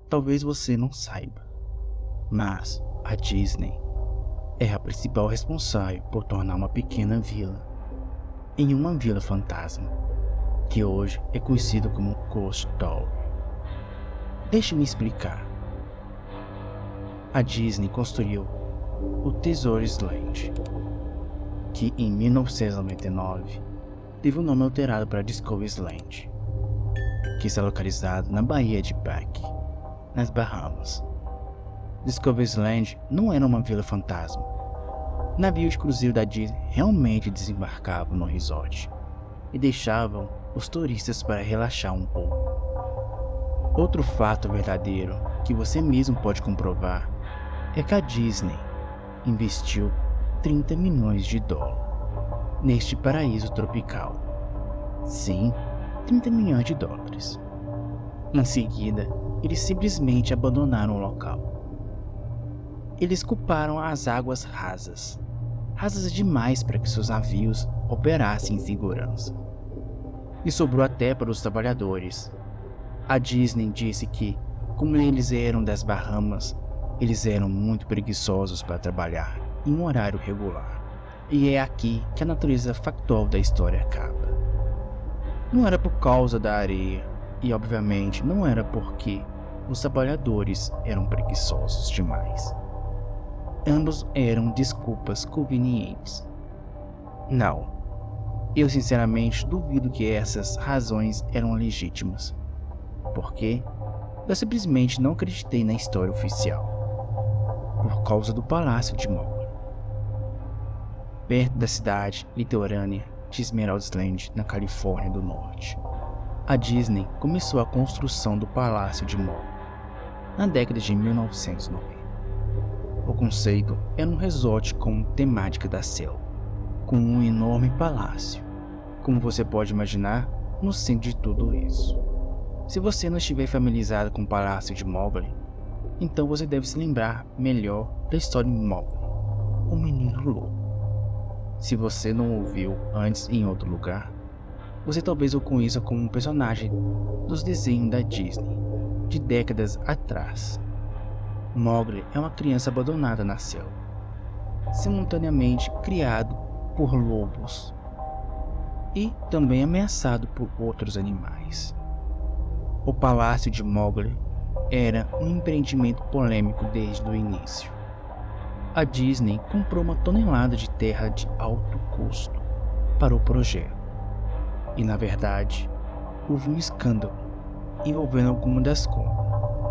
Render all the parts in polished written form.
talvez você não saiba, mas a Disney é a principal responsável por tornar uma pequena vila em uma vila fantasma, que hoje é conhecida como Ghost Town. Deixe-me explicar. A Disney construiu o Tesoures Land, que em 1999 teve o nome alterado para Discovery's Land, que está localizado na Baía de Pack, nas Bahamas. Discovery's Land não era uma vila fantasma. Navios de cruzeiro da Disney realmente desembarcavam no resort e deixavam os turistas para relaxar um pouco. Outro fato verdadeiro que você mesmo pode comprovar é que a Disney investiu 30 milhões de dólares neste paraíso tropical. Sim, 30 milhões de dólares. Em seguida, eles simplesmente abandonaram o local. Eles culparam as águas rasas demais para que seus navios operassem em segurança. E sobrou até para os trabalhadores. A Disney disse que, como eles eram das Bahamas, eles eram muito preguiçosos para trabalhar em um horário regular. E é aqui que a natureza factual da história acaba. Não era por causa da areia, e obviamente não era porque os trabalhadores eram preguiçosos demais. Ambos eram desculpas convenientes. Não, eu sinceramente duvido que essas razões eram legítimas, porque eu simplesmente não acreditei na história oficial, por causa do Palácio de Mowgli, perto da cidade litorânea de Emerald Land, na Califórnia do Norte. A Disney começou a construção do Palácio de Mowgli na década de 1990. O conceito era um resort com temática da selva, com um enorme palácio, como você pode imaginar, no centro de tudo isso. Se você não estiver familiarizado com o Palácio de Mowgli, então você deve se lembrar melhor da história de Mowgli, o Menino Lobo. Se você não ouviu antes em outro lugar, você talvez o conheça como um personagem dos desenhos da Disney, de décadas atrás. Mowgli é uma criança abandonada na selva, simultaneamente criado por lobos e também ameaçado por outros animais. O Palácio de Mowgli era um empreendimento polêmico desde o início. A Disney comprou uma tonelada de terra de alto custo para o projeto, e na verdade houve um escândalo envolvendo alguma das compras.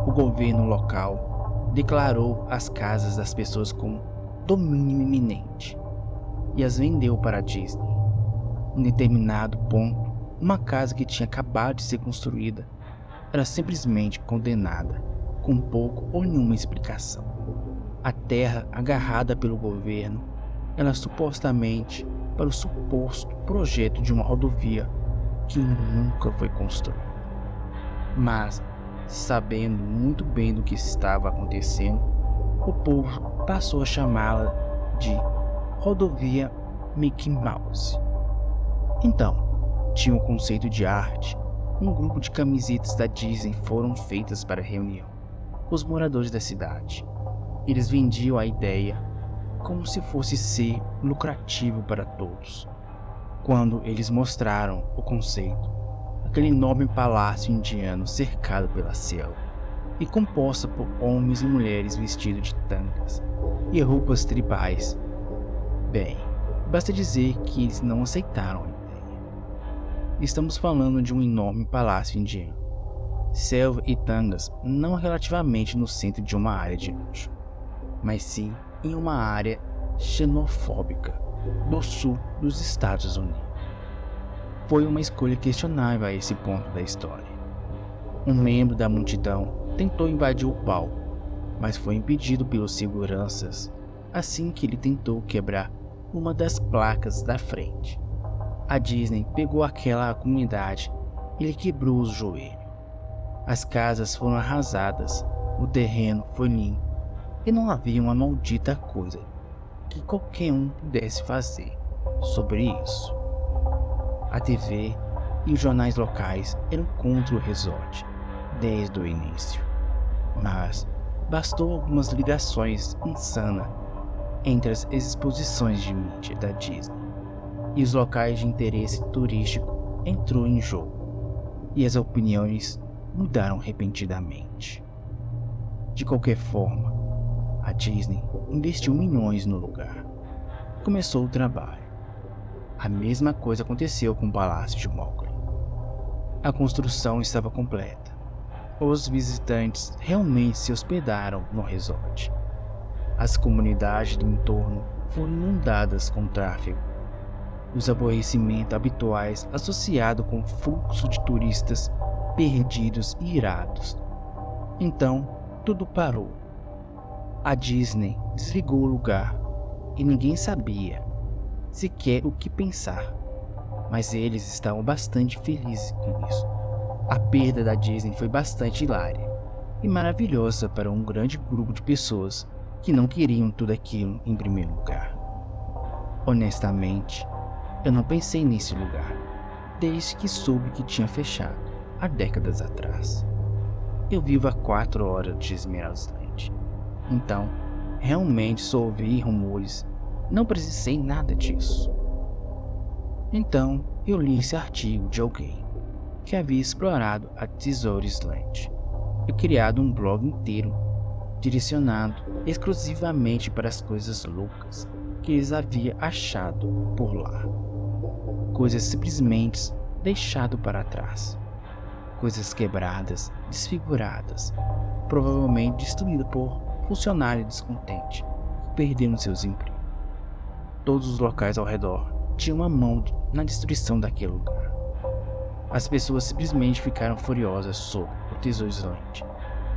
O governo local declarou as casas das pessoas como domínio iminente e as vendeu para a Disney. Em determinado ponto, uma casa que tinha acabado de ser construída era simplesmente condenada, com pouco ou nenhuma explicação. A terra agarrada pelo governo era supostamente para o suposto projeto de uma rodovia que nunca foi construída. Mas, sabendo muito bem do que estava acontecendo, o povo passou a chamá-la de Rodovia Mickey Mouse. Então, tinha um conceito de arte. Um grupo de camisetas da Disney foram feitas para a reunião com os moradores da cidade. Eles vendiam a ideia como se fosse ser lucrativo para todos. Quando eles mostraram o conceito, aquele enorme palácio indiano cercado pela selva e composta por homens e mulheres vestidos de tangas e roupas tribais. Bem, basta dizer que eles não aceitaram a ideia. Estamos falando de um enorme palácio indiano, selva e tangas não relativamente no centro de uma área de luxo, mas sim em uma área xenofóbica do sul dos Estados Unidos. Foi uma escolha questionável a esse ponto da história. Um membro da multidão tentou invadir o palco, mas foi impedido pelos seguranças assim que ele tentou quebrar uma das placas da frente. A Disney pegou aquela comunidade e lhe quebrou os joelhos. As casas foram arrasadas, o terreno foi limpo e não havia uma maldita coisa que qualquer um pudesse fazer sobre isso. A TV e os jornais locais eram contra o resort, desde o início, mas bastou algumas ligações insanas entre as exposições de mídia da Disney e os locais de interesse turístico entrou em jogo, e as opiniões mudaram repentinamente. De qualquer forma, a Disney investiu milhões no lugar. Começou o trabalho. A mesma coisa aconteceu com o Palácio de Mowgli. A construção estava completa. Os visitantes realmente se hospedaram no resort. As comunidades do entorno foram inundadas com tráfego. Os aborrecimentos habituais associados com o fluxo de turistas perdidos e irados. Então, tudo parou. A Disney desligou o lugar e ninguém sabia sequer o que pensar, mas eles estavam bastante felizes com isso. A perda da Disney foi bastante hilária e maravilhosa para um grande grupo de pessoas que não queriam tudo aquilo em primeiro lugar. Honestamente, eu não pensei nesse lugar desde que soube que tinha fechado há décadas atrás. Eu vivo a 4 horas de Esmeralda Island, então realmente só ouvi rumores, não precisei nada disso. Então eu li esse artigo de alguém que havia explorado a Tesouro Island e criado um blog inteiro direcionado exclusivamente para as coisas loucas que eles haviam achado por lá. Coisas simplesmente deixadas para trás. Coisas quebradas, desfiguradas, provavelmente destruídas por funcionários descontentes que perderam seus empregos. Todos os locais ao redor tinham uma mão na destruição daquele lugar. As pessoas simplesmente ficaram furiosas sobre o Tesouro Island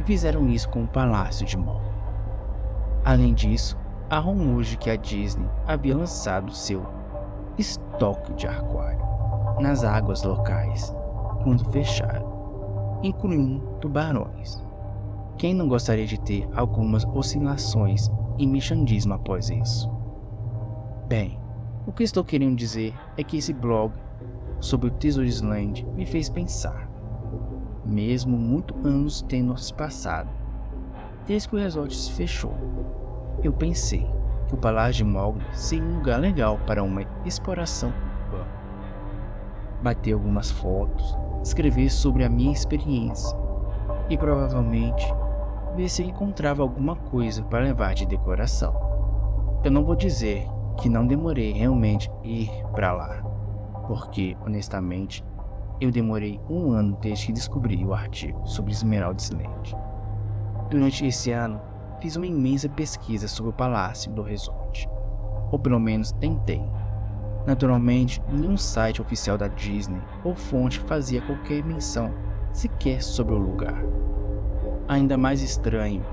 e fizeram isso com o Palácio de Mowgli. Além disso, há rumores de que a Disney havia lançado seu estoque de aquário nas águas locais quando fecharam, incluindo tubarões. Quem não gostaria de ter algumas oscilações em merchandising após isso? Bem, o que estou querendo dizer é que esse blog sobre o Tesouro Island me fez pensar. Mesmo muitos anos tendo se passado, desde que o resort se fechou, eu pensei que o Palácio de Mowgli seria um lugar legal para uma exploração urbana. Bater algumas fotos, escrever sobre a minha experiência e provavelmente ver se encontrava alguma coisa para levar de decoração. Eu não vou dizer que não demorei realmente ir para lá, porque honestamente eu demorei 1 ano desde que descobri o artigo sobre Esmeralda Island. Durante esse ano, fiz uma imensa pesquisa sobre o Palácio do Resort, ou pelo menos tentei. Naturalmente, nenhum site oficial da Disney ou fonte fazia qualquer menção sequer sobre o lugar. Ainda mais estranho,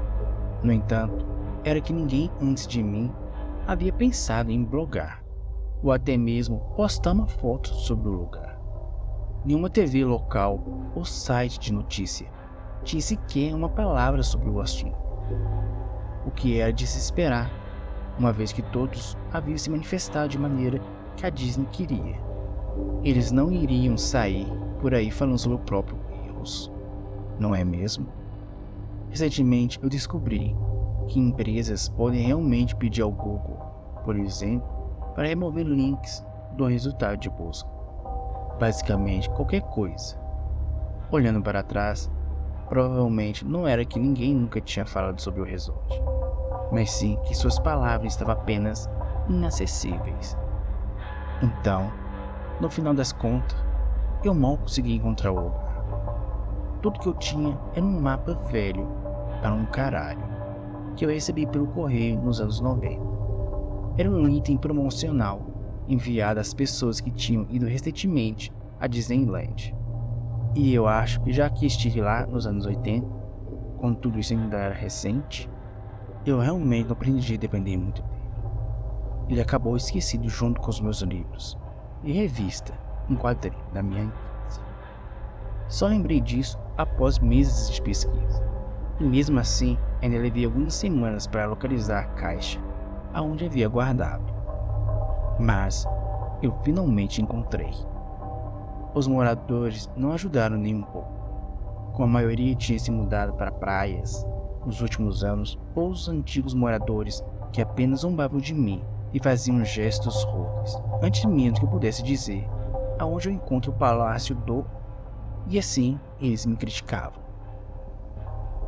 no entanto, era que ninguém antes de mim havia pensado em blogar, ou até mesmo postar uma foto sobre o lugar. Nenhuma TV local ou site de notícia tinha sequer uma palavra sobre o assunto. O que era de se esperar, uma vez que todos haviam se manifestado de maneira que a Disney queria. Eles não iriam sair por aí falando sobre os próprios erros, não é mesmo? Recentemente eu descobri que empresas podem realmente pedir ao Google, por exemplo, para remover links do resultado de busca. Basicamente qualquer coisa. Olhando para trás, provavelmente não era que ninguém nunca tinha falado sobre o resort, mas sim que suas palavras estavam apenas inacessíveis. Então, no final das contas, eu mal consegui encontrar o lugar. Tudo que eu tinha era um mapa velho para um caralho, que eu recebi pelo correio nos anos 90. Era um item promocional enviado às pessoas que tinham ido recentemente a Disneyland. E eu acho que já que estive lá nos anos 80, quando tudo isso ainda era recente, eu realmente não pretendia depender muito dele. Ele acabou esquecido junto com os meus livros e revista em quadrinho da minha infância. Só lembrei disso após meses de pesquisa, e mesmo assim ainda levei algumas semanas para localizar a caixa aonde havia guardado. Mas eu finalmente encontrei. Os moradores não ajudaram nem um pouco. Como a maioria tinha se mudado para praias nos últimos anos, poucos antigos moradores que apenas zombavam de mim e faziam gestos rudes, antes mesmo que eu pudesse dizer aonde eu encontro o palácio do... E assim eles me criticavam.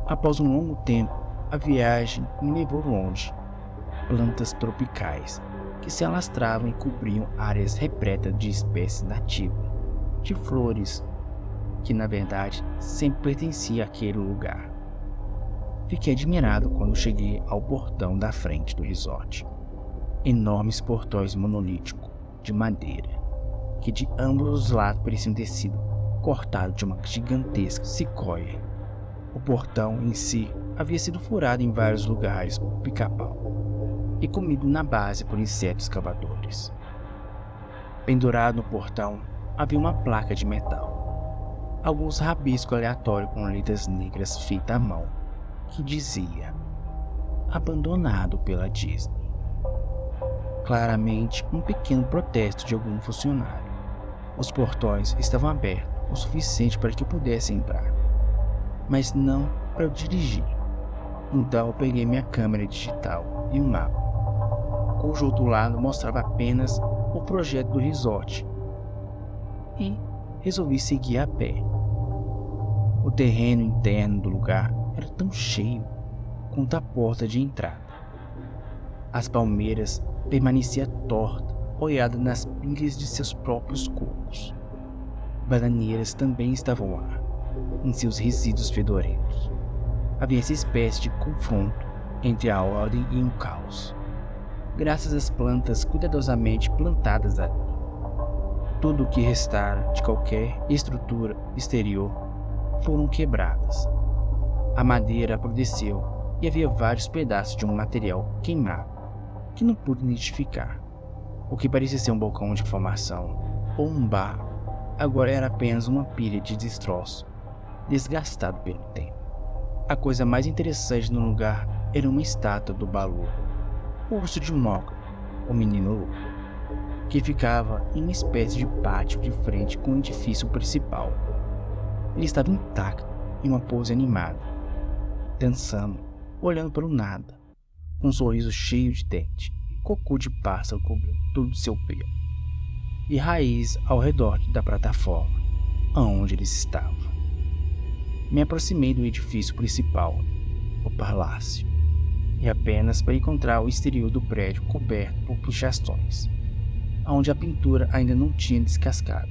Após um longo tempo, a viagem me levou longe. Plantas tropicais que se alastravam e cobriam áreas repletas de espécies nativas, de flores que na verdade sempre pertencia àquele lugar. Fiquei admirado quando cheguei ao portão da frente do resort. Enormes portões monolíticos de madeira, que de ambos os lados pareciam ter sido cortados de uma gigantesca sicóia. O portão em si havia sido furado em vários lugares por pica-pau e comido na base por insetos escavadores. Pendurado no portão havia uma placa de metal, alguns rabiscos aleatórios com letras negras feitas à mão, que dizia abandonado pela Disney. Claramente um pequeno protesto de algum funcionário. Os portões estavam abertos o suficiente para que eu pudesse entrar, mas não para eu dirigir. Então eu peguei minha câmera digital e um mapa, cujo outro lado mostrava apenas o projeto do resort, e resolvi seguir a pé. O terreno interno do lugar era tão cheio quanto a porta de entrada. As palmeiras permaneciam tortas, apoiadas nas pilhas de seus próprios cocos. Bananeiras também estavam lá, em seus resíduos fedorentos. Havia essa espécie de confronto entre a ordem e o caos, graças às plantas cuidadosamente plantadas ali. Tudo o que restara de qualquer estrutura exterior foram quebradas. A madeira apodreceu e havia vários pedaços de um material queimado que não pude identificar. O que parecia ser um balcão de formação ou um bar agora era apenas uma pilha de destroço, desgastado pelo tempo. A coisa mais interessante no lugar era uma estátua do Baloo, o urso de Mowgli, o menino louco, que ficava em uma espécie de pátio de frente com o edifício principal. Ele estava intacto, em uma pose animada, dançando, olhando para o nada, com um sorriso cheio de dente, e cocô de pássaro cobrindo todo o seu pelo, e raiz ao redor da plataforma aonde eles estavam. Me aproximei do edifício principal, o palácio, e apenas para encontrar o exterior do prédio coberto por pichações, onde a pintura ainda não tinha descascado.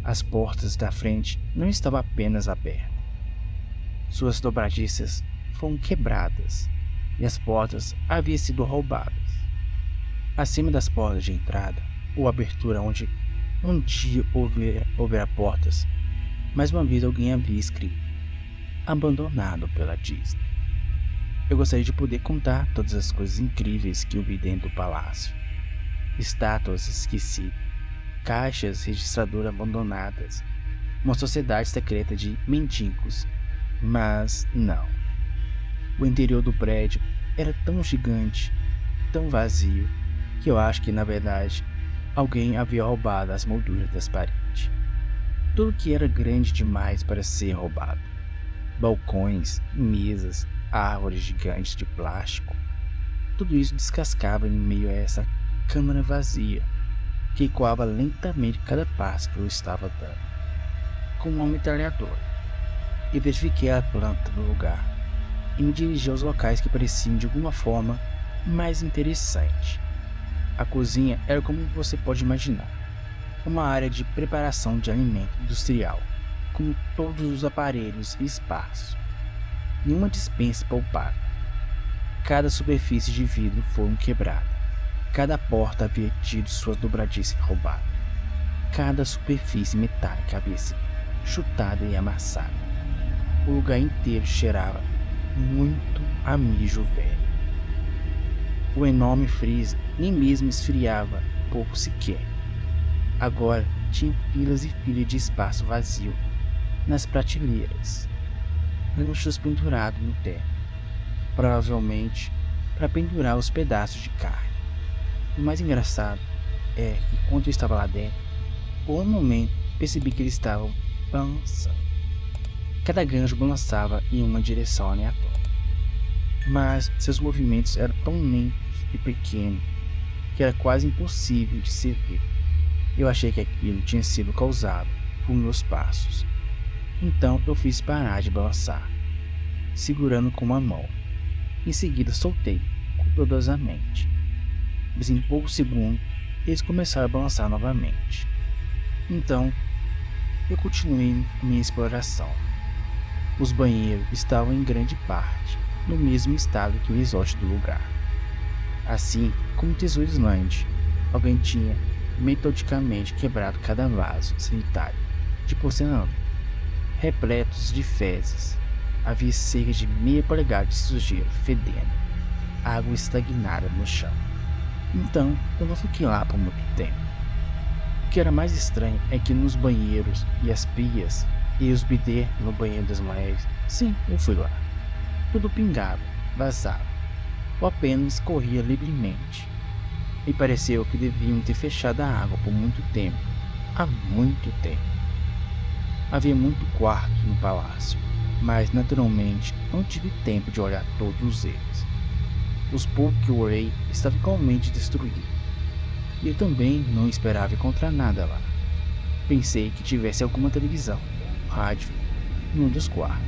As portas da frente não estavam apenas abertas. Suas dobradiças foram quebradas e as portas haviam sido roubadas. Acima das portas de entrada, ou abertura onde um dia houvera portas, mais uma vez alguém havia escrito: abandonado pela Disney. Eu gostaria de poder contar todas as coisas incríveis que eu vi dentro do palácio. Estátuas esquecidas, caixas registradoras abandonadas, uma sociedade secreta de mendigos, mas não. O interior do prédio era tão gigante, tão vazio, que eu acho que na verdade alguém havia roubado as molduras das paredes. Tudo que era grande demais para ser roubado. Balcões, mesas, árvores gigantes de plástico. Tudo isso descascava em meio a essa câmara vazia, que ecoava lentamente cada passo que eu estava dando, como uma metralhadora. E verifiquei a planta do lugar, e me dirigi aos locais que pareciam de alguma forma mais interessantes. A cozinha era como você pode imaginar, uma área de preparação de alimento industrial, com todos os aparelhos e espaços. Nenhuma despensa poupada. Cada superfície de vidro foi quebrada. Cada porta havia tido suas dobradiças roubadas. Cada superfície metálica havia sido chutada e amassada. O lugar inteiro cheirava muito a mijo velho. O enorme freezer nem mesmo esfriava pouco sequer. Agora tinha filas e filas de espaço vazio nas prateleiras, lanchos pendurados no teto, provavelmente para pendurar os pedaços de carne. O mais engraçado é que quando eu estava lá dentro, por um momento percebi que eles estavam balançando. Cada gancho balançava em uma direção aleatória, mas seus movimentos eram tão lentos e pequenos que era quase impossível de se ver. Eu achei que aquilo tinha sido causado por meus passos, então eu fiz parar de balançar, segurando com uma mão. Em seguida soltei cuidadosamente, mas em poucos segundos eles começaram a balançar novamente. Então eu continuei minha exploração. Os banheiros estavam em grande parte no mesmo estado que o resort do lugar. Assim como o Tesouro Island, alguém tinha metodicamente quebrado cada vaso sanitário de porcelana, repletos de fezes. Havia cerca de meia polegada de sujeira fedendo, água estagnada no chão. Então eu não fiquei lá por muito tempo. O que era mais estranho é que nos banheiros e as pias e os bidês no banheiro das mulheres, sim, eu fui lá. Tudo pingava, vazava, ou apenas corria livremente. Me pareceu que deviam ter fechado a água por muito tempo, há muito tempo. Havia muito quarto no palácio, mas naturalmente não tive tempo de olhar todos eles. Os poucos que eu olhei estavam igualmente destruídos, e eu também não esperava encontrar nada lá. Pensei que tivesse alguma televisão, rádio, em um dos quartos,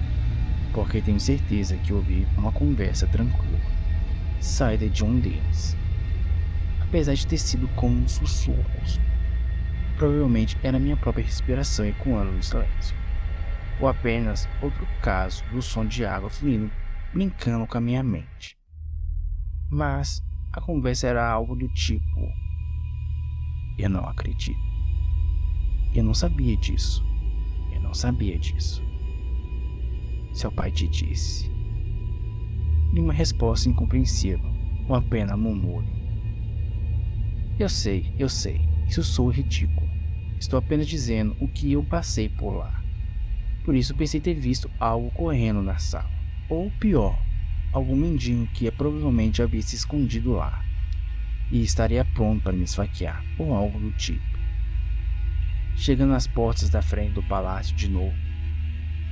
porque tenho certeza que ouvi uma conversa tranquila, saída de um deles. Apesar de ter sido como sussurros, provavelmente era minha própria respiração ecoando no silêncio, ou apenas outro caso do som de água fluindo, brincando com a minha mente. Mas a conversa era algo do tipo: eu não acredito. Eu não sabia disso. Eu não sabia disso. Seu pai te disse. E uma resposta incompreensível, ou apenas murmúrio. Eu sei, isso soa ridículo. Estou apenas dizendo o que eu passei por lá. Por isso pensei ter visto algo correndo na sala. Ou pior, algum mendigo que provavelmente havia se escondido lá e estaria pronto para me esfaquear, ou algo do tipo. Chegando às portas da frente do palácio de novo,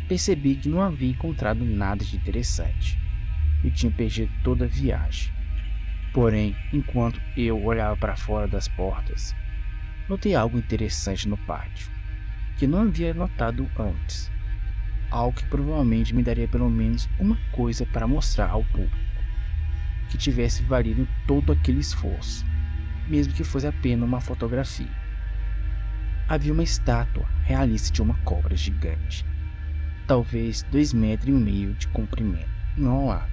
percebi que não havia encontrado nada de interessante e tinha perdido toda a viagem. Porém, enquanto eu olhava para fora das portas, notei algo interessante no pátio, que não havia notado antes. Algo que provavelmente me daria pelo menos uma coisa para mostrar ao público, que tivesse valido todo aquele esforço, mesmo que fosse apenas uma fotografia. Havia uma estátua realista de uma cobra gigante, talvez 2,5 metros de comprimento, enrolada,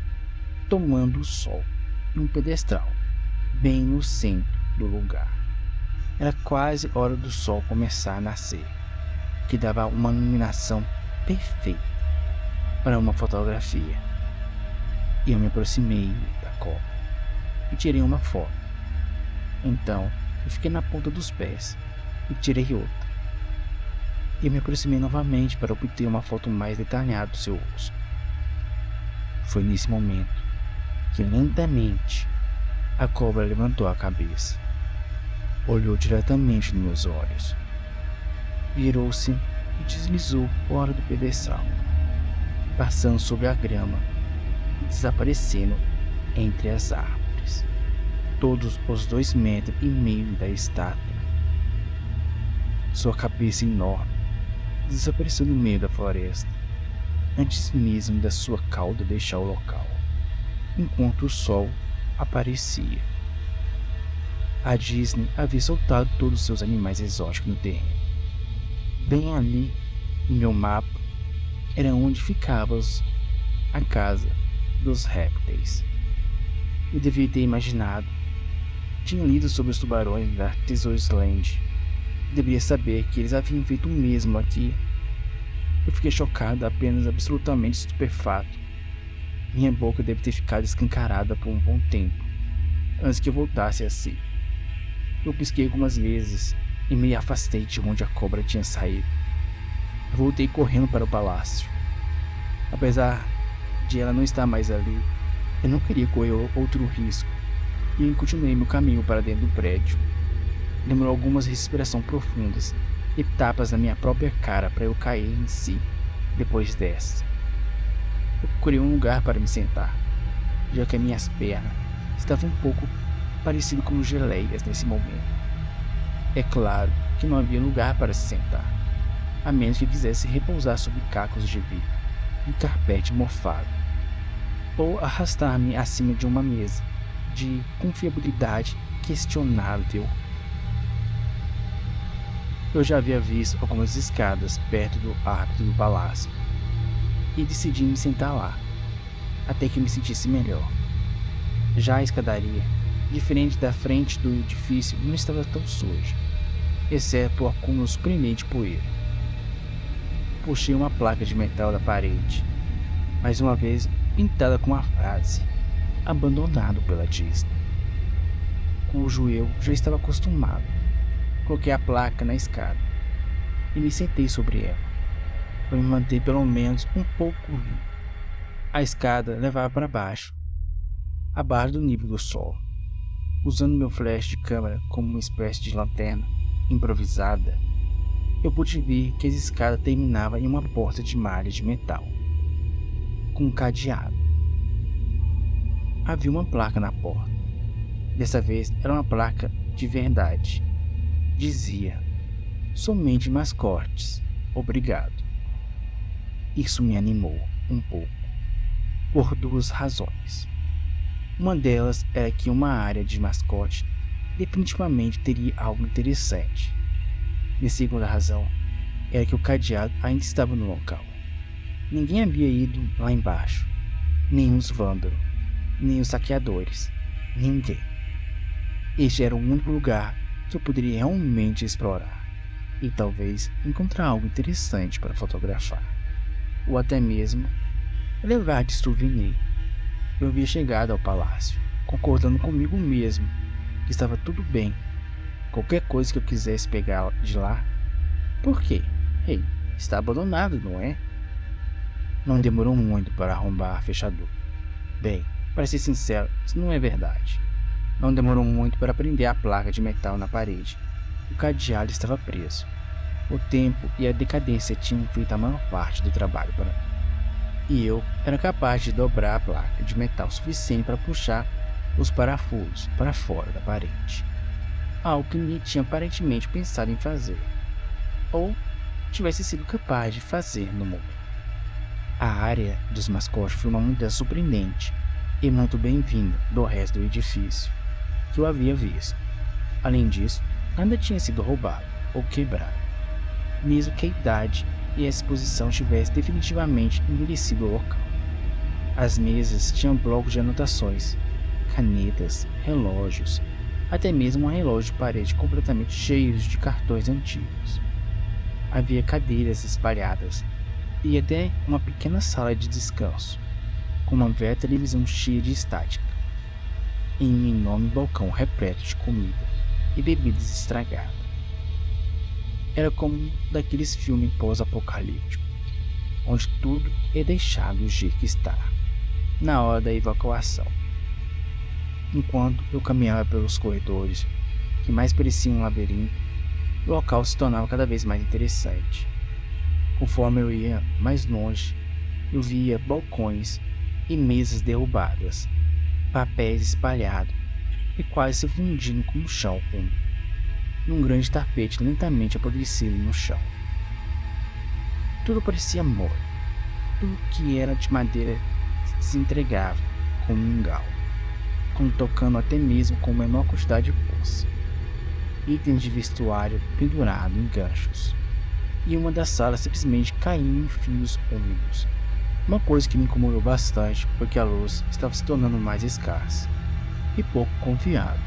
tomando o sol em um pedestal, bem no centro do lugar. Era quase hora do sol começar a nascer, que dava uma iluminação perfeita para uma fotografia. E eu me aproximei da cobra e tirei uma foto. Então eu fiquei na ponta dos pés e tirei outra. E eu me aproximei novamente para obter uma foto mais detalhada do seu rosto. Foi nesse momento que lentamente a cobra levantou a cabeça, olhou diretamente nos meus olhos, virou-se e deslizou fora do pedestal, passando sobre a grama e desaparecendo entre as árvores, todos os 2,5 metros da estátua. Sua cabeça enorme desapareceu no meio da floresta, antes mesmo da sua cauda deixar o local, enquanto o sol aparecia. A Disney havia soltado todos os seus animais exóticos no terreno. Bem ali, no meu mapa, era onde ficava a casa dos répteis. Eu devia ter imaginado. Tinha lido sobre os tubarões da Tesouro Island. Deveria saber que eles haviam feito o mesmo aqui. Eu fiquei chocado, apenas absolutamente estupefato. Minha boca deve ter ficado escancarada por um bom tempo, antes que eu voltasse a si. Eu pisquei algumas vezes e me afastei de onde a cobra tinha saído. Eu voltei correndo para o palácio. Apesar de ela não estar mais ali, eu não queria correr outro risco, e eu continuei meu caminho para dentro do prédio. Demorou algumas respirações profundas e tapas na minha própria cara para eu cair em si Depois dessa, eu procurei um lugar para me sentar, já que as minhas pernas estavam um pouco parecidas com geleias nesse momento. É claro que não havia lugar para se sentar, a menos que quisesse repousar sobre cacos de vidro e carpete mofado, ou arrastar-me acima de uma mesa de confiabilidade questionável. Eu já havia visto algumas escadas perto do árbitro do palácio e decidi me sentar lá, até que me sentisse melhor. Já a escadaria, diferente da frente do edifício, não estava tão suja, exceto por acúmulo surpreendente de poeira. Puxei uma placa de metal da parede, mais uma vez pintada com a frase "abandonado pela Disney", cujo eu já estava acostumado. Coloquei a placa na escada e me sentei sobre ela, para me manter pelo menos um pouco limpo. A escada levava para baixo, abaixo do nível do solo. Usando meu flash de câmera como uma espécie de lanterna improvisada, eu pude ver que a escada terminava em uma porta de malha de metal, com um cadeado. Havia uma placa na porta. Dessa vez era uma placa de verdade. Dizia: "Somente mascotes, obrigado". Isso me animou um pouco, por duas razões. Uma delas era que uma área de mascote definitivamente teria algo interessante. E a segunda razão era que o cadeado ainda estava no local. Ninguém havia ido lá embaixo, nem os vândalos, nem os saqueadores, ninguém. Este era o único lugar que eu poderia realmente explorar e talvez encontrar algo interessante para fotografar, ou até mesmo levar de souvenir. Eu havia chegado ao palácio, concordando comigo mesmo que estava tudo bem, qualquer coisa que eu quisesse pegar de lá. Por quê? Ei, está abandonado, não é? Não demorou muito para arrombar a fechadura. Bem, para ser sincero, isso não é verdade. Não demorou muito para prender a placa de metal na parede. O cadeado estava preso. O tempo e a decadência tinham feito a maior parte do trabalho para mim. E eu era capaz de dobrar a placa de metal suficiente para puxar os parafusos para fora da parede. Algo que ninguém tinha aparentemente pensado em fazer, ou tivesse sido capaz de fazer no momento. A área dos mascotes foi uma mudança surpreendente e muito bem-vinda do resto do edifício que eu havia visto. Além disso, nada tinha sido roubado ou quebrado, mesmo que a idade e a exposição tivessem definitivamente envelhecido o local. As mesas tinham blocos de anotações, canetas, relógios, até mesmo um relógio de parede completamente cheio de cartões antigos. Havia cadeiras espalhadas e até uma pequena sala de descanso, com uma velha televisão cheia de estática, em um enorme balcão repleto de comida e bebidas estragadas. Era como um daqueles filmes pós-apocalípticos, onde tudo é deixado do jeito que está, na hora da evacuação. Enquanto eu caminhava pelos corredores, que mais pareciam um labirinto, o local se tornava cada vez mais interessante. Conforme eu ia mais longe, eu via balcões e mesas derrubadas, papéis espalhados e quase se fundindo com o chão úmido, num grande tapete lentamente apodrecido no chão. Tudo parecia mole. Tudo que era de madeira se entregava como um galo, como tocando até mesmo com menor quantidade de força. Itens de vestuário pendurados em ganchos, e uma das salas simplesmente caindo em fios úmidos. Uma coisa que me incomodou bastante foi que a luz estava se tornando mais escassa e pouco confiável,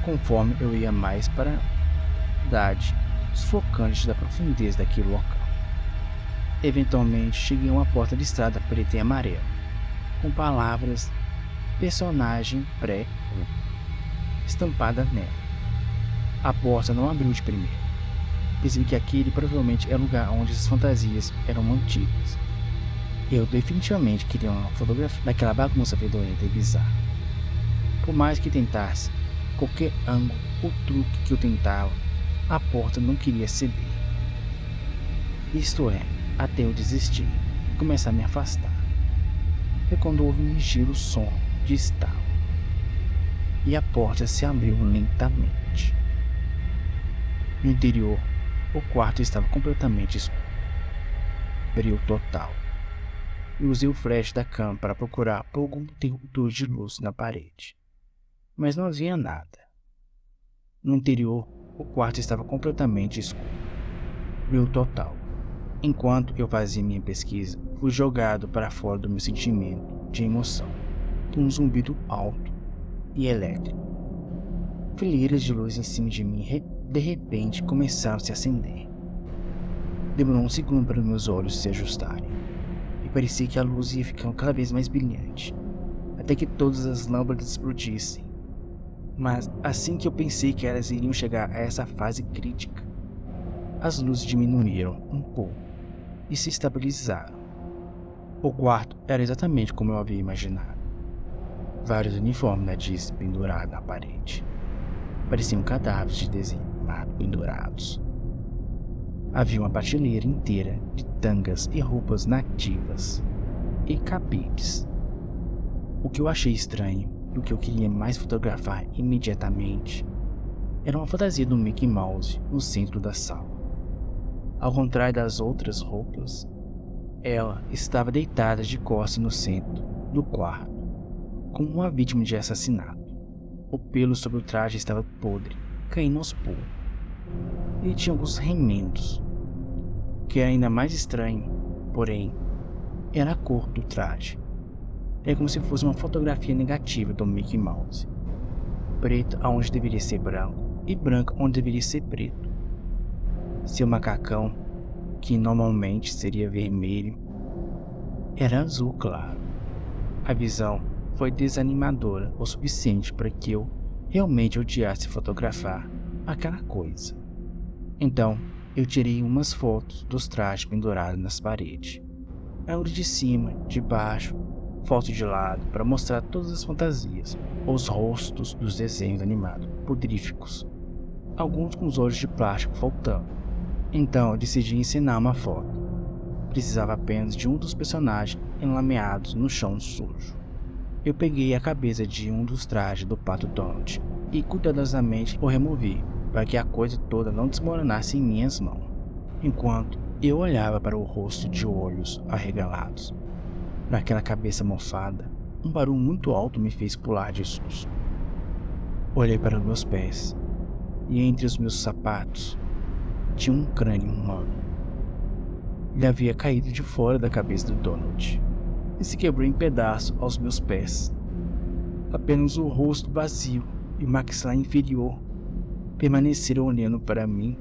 conforme eu ia mais para a idade sufocante da profundeza daquele local. Eventualmente cheguei a uma porta de estrada preta e amarela, com palavras "personagem pré-1" estampada nela. A porta não abriu de primeira. Percebi que aquele provavelmente era o lugar onde as fantasias eram mantidas. Eu definitivamente queria uma fotografia daquela bagunça fedorenta e bizarra. Por mais que tentasse, qualquer ângulo ou truque que eu tentava, a porta não queria ceder. Isto é, até eu desistir e começar a me afastar. Foi quando houve um ligeiro som de estalo e a porta se abriu lentamente. No interior, o quarto estava completamente escuro, brilho total, e usei o flash da câmera para procurar por algum interruptor de luz na parede, mas não havia nada. No interior, o quarto estava completamente escuro, brilho total. Enquanto eu fazia minha pesquisa, fui jogado para fora do meu sentimento de emoção, por um zumbido alto e elétrico. Fileiras de luz em cima de mim de repente começaram a se acender. Demorou um segundo para meus olhos se ajustarem, e parecia que a luz ia ficando cada vez mais brilhante, até que todas as lâmpadas explodissem. Mas assim que eu pensei que elas iriam chegar a essa fase crítica, as luzes diminuíram um pouco e se estabilizaram. O quarto era exatamente como eu havia imaginado. Vários uniformes da Disney pendurados na parede. Pareciam cadáveres de desenho animado pendurados. Havia uma prateleira inteira de tangas e roupas nativas e cabides. O que eu achei estranho e o que eu queria mais fotografar imediatamente era uma fantasia do Mickey Mouse no centro da sala. Ao contrário das outras roupas, ela estava deitada de costas no centro do quarto, como uma vítima de assassinato. O pelo sobre o traje estava podre, caindo aos poucos. Ele tinha alguns remendos. O que era ainda mais estranho, porém, era a cor do traje. Era como se fosse uma fotografia negativa do Mickey Mouse. Preto onde deveria ser branco e branco onde deveria ser preto. Seu macacão, que normalmente seria vermelho, era azul claro. A visão foi desanimadora o suficiente para que eu realmente odiasse fotografar aquela coisa. Então, eu tirei umas fotos dos trajes pendurados nas paredes. Ângulo de cima, de baixo, foto de lado, para mostrar todas as fantasias, os rostos dos desenhos animados, pudríficos, alguns com os olhos de plástico faltando. Então, eu decidi ensinar uma foto. Precisava apenas de um dos personagens enlameados no chão sujo. Eu peguei a cabeça de um dos trajes do Pato Donald e cuidadosamente o removi, para que a coisa toda não desmoronasse em minhas mãos, enquanto eu olhava para o rosto de olhos arregalados. Naquela cabeça mofada, um barulho muito alto me fez pular de susto. Olhei para os meus pés, e entre os meus sapatos tinha um crânio humano. Ele havia caído de fora da cabeça do Donald e se quebrou em pedaços aos meus pés. Apenas o rosto vazio e o maxilar inferior permaneceram olhando para mim.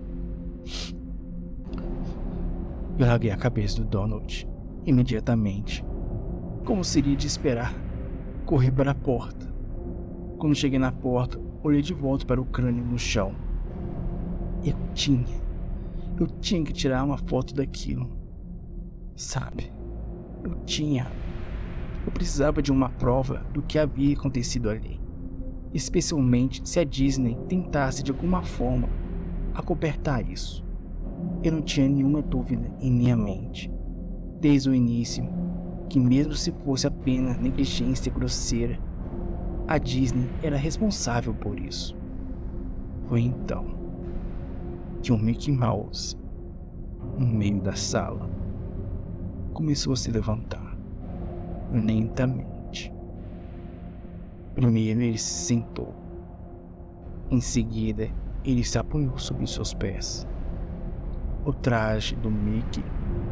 Eu larguei a cabeça do Donald imediatamente. Como seria de esperar, corri para a porta. Quando cheguei na porta, olhei de volta para o crânio no chão. Eu tinha que tirar uma foto daquilo. Sabe? Eu precisava de uma prova do que havia acontecido ali. Especialmente se a Disney tentasse de alguma forma acobertar isso. Eu não tinha nenhuma dúvida em minha mente, desde o início, que mesmo se fosse apenas negligência grosseira, a Disney era responsável por isso. Foi então que o Mickey Mouse, no meio da sala, começou a se levantar, lentamente. Primeiro ele se sentou. Em seguida, ele se apoiou sobre seus pés. O traje do Mickey,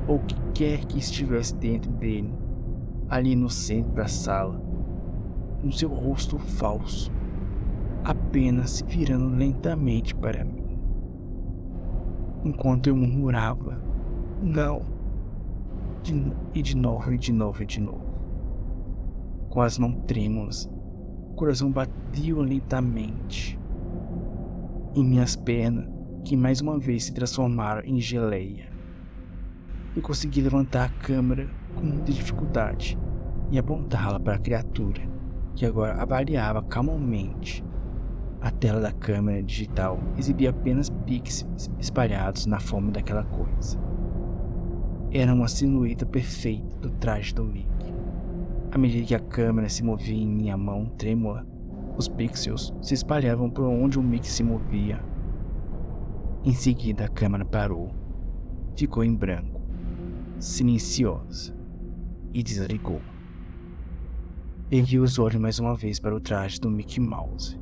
ou o que quer que estivesse dentro dele, ali no centro da sala, com seu rosto falso, apenas se virando lentamente para mim. Enquanto eu murmurava, não, de novo. Com as mãos trêmulas, o coração batia lentamente em minhas pernas, que mais uma vez se transformaram em geleia. Eu consegui levantar a câmera com muita dificuldade e apontá-la para a criatura, que agora avaliava calmamente. A tela da câmera digital exibia apenas pixels espalhados na forma daquela coisa. era uma silhueta perfeita do traje do Mickey. À medida que a câmera se movia em minha mão trêmula, os pixels se espalhavam por onde o Mickey se movia. Em seguida, a câmera parou, ficou em branco, silenciosa, e desligou. Ergui os olhos mais uma vez para o traje do Mickey Mouse.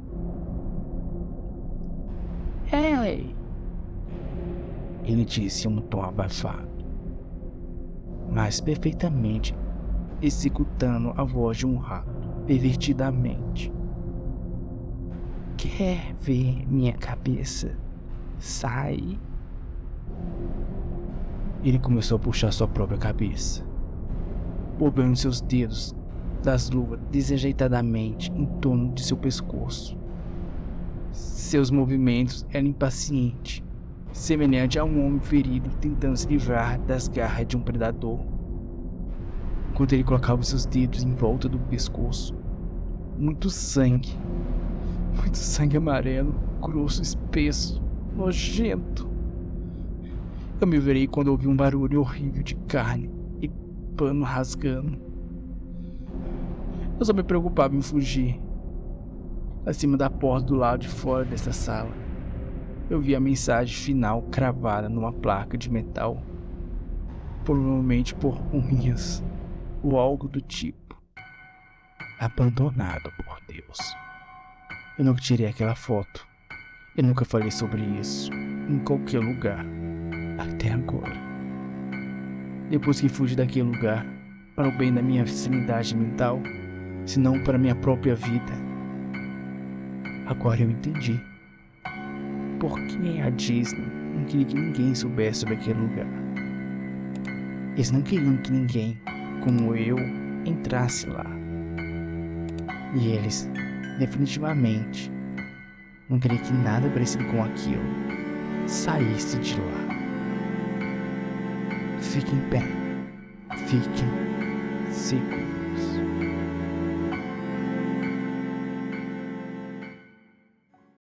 Hey! Ele disse em um tom abafado, mas perfeitamente executando a voz de um rato, pervertidamente. Quer ver minha cabeça? Sai! Ele começou a puxar sua própria cabeça, movendo seus dedos das luvas desajeitadamente em torno de seu pescoço. Seus movimentos eram impacientes, semelhante a um homem ferido tentando se livrar das garras de um predador. Enquanto ele colocava seus dedos em volta do pescoço, muito sangue amarelo, grosso, espesso, nojento. Eu me virei quando ouvi um barulho horrível de carne e pano rasgando. Eu só me preocupava em fugir. Acima da porta do lado de fora dessa sala, eu vi a mensagem final cravada numa placa de metal, provavelmente por unhas ou algo do tipo. Abandonado por Deus. Eu nunca tirei aquela foto. Eu nunca falei sobre isso em qualquer lugar, até agora. Depois que fugi daquele lugar, para o bem da minha sanidade mental, se não para minha própria vida, agora eu entendi por que a Disney não queria que ninguém soubesse sobre aquele lugar. Eles não queriam que ninguém, como eu, entrasse lá. E eles, definitivamente, não queriam que nada parecido com aquilo saísse de lá. Fiquem bem, fiquem seguros.